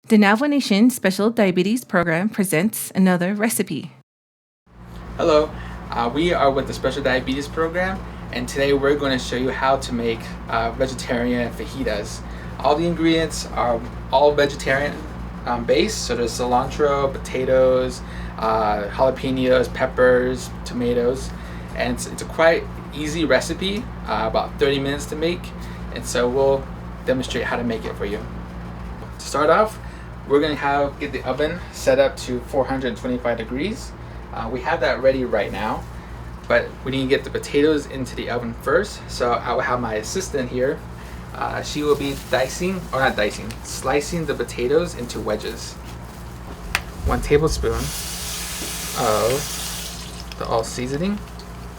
The Navajo Nation Special Diabetes Program presents another recipe. Hello, we are with the Special Diabetes Program, and today we're going to show you how to make vegetarian fajitas. All the ingredients are all vegetarian based, so there's cilantro, potatoes, jalapenos, peppers, tomatoes, and it's a quite easy recipe, about 30 minutes to make, and so we'll demonstrate how to make it for you. To start off, we're going to get the oven set up to 425 degrees. We have that ready right now, but we need to get the potatoes into the oven first. So I will have my assistant here. She will be slicing the potatoes into wedges. 1 tablespoon of the all seasoning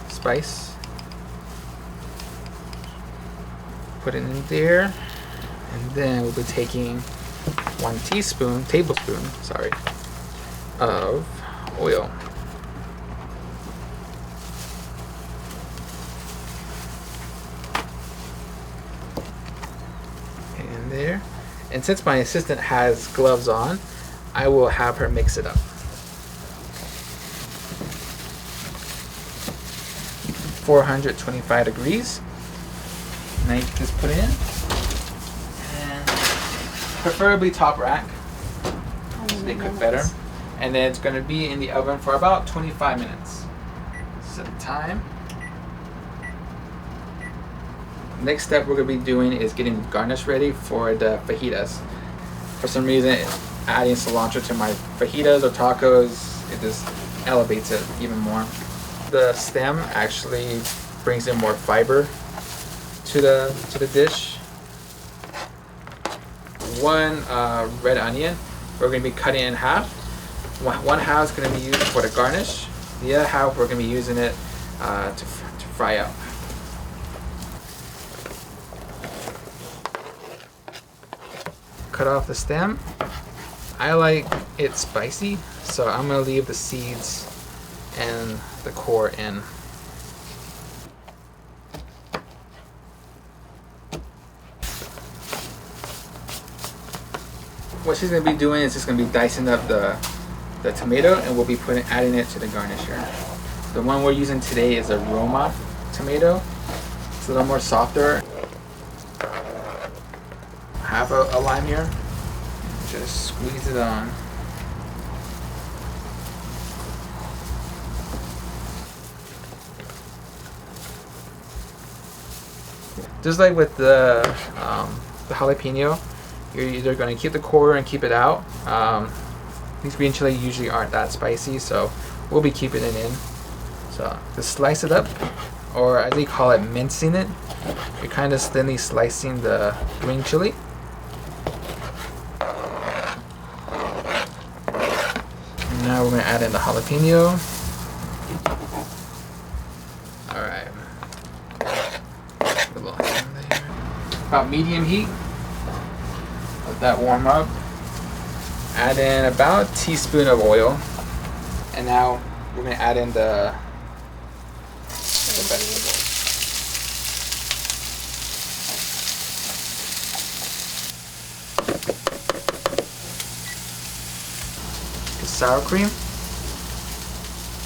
spice. Put it in there, and then we'll be taking 1 tablespoon of oil. In there. And since my assistant has gloves on, I will have her mix it up. (425 degrees). Now you just put it in. Preferably top rack, so they cook better. And then it's going to be in the oven for about 25 minutes. Set the time. Next step we're going to be doing is getting garnish ready for the fajitas. For some reason, adding cilantro to my fajitas or tacos, it just elevates it even more. The stem actually brings in more fiber to the dish. 1 red onion we're going to be cutting in half. One half is going to be used for the garnish. The other half we're going to be using it to fry up. Cut off the stem. I like it spicy, so I'm going to leave the seeds and the core in. What she's going to be doing is just going to be dicing up the tomato, and we'll be adding it to the garnish here. The one we're using today is a Roma tomato. It's a little more softer. Have a lime here. Just squeeze it on. Just like with the jalapeno, you're either going to keep the core and keep it out. These green chili usually aren't that spicy, so we'll be keeping it in. So just slice it up, or as they call it, mincing it. You're kind of thinly slicing the green chili. And now we're going to add in the jalapeno. Alright. About medium heat. Let that warm up. Add in about a teaspoon of oil, and now we're going to add in the vegetables. The sour cream,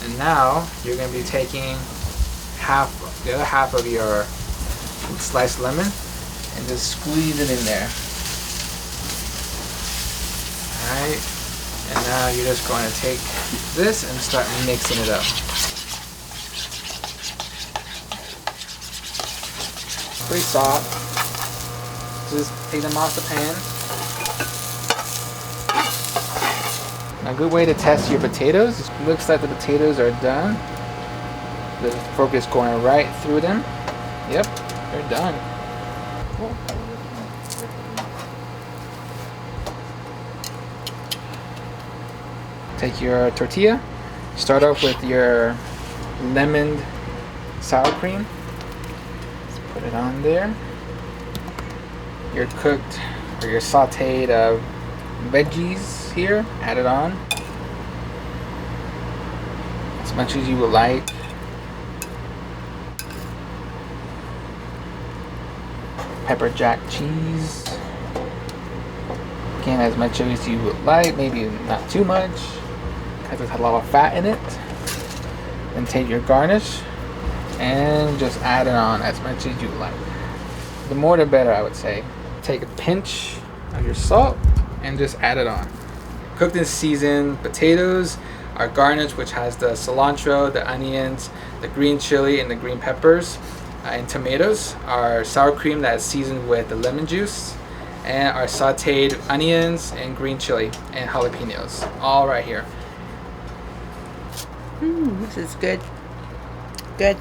and now you're going to be taking the other half of your sliced lemon and just squeeze it in there. Alright, and now you're just going to take this and start mixing it up. Pretty soft. Just take them off the pan. A good way to test your potatoes. It looks like the potatoes are done. The fork is going right through them. Yep, they're done. Take your tortilla, start off with your lemoned sour cream. Let's put it on there. Your cooked or your sauteed veggies here, add it on as much as you would like. Pepper jack cheese. Take in as much as you would like, maybe not too much, because there's a lot of fat in it. Then take your garnish and just add it on as much as you like. The more the better, I would say. Take a pinch of your salt and just add it on. Cooked and seasoned potatoes are garnished, which has the cilantro, the onions, the green chili, and the green peppers. And tomatoes are sour cream that is seasoned with the lemon juice, and our sauteed onions and green chili and jalapenos, all right here. This is good. Good.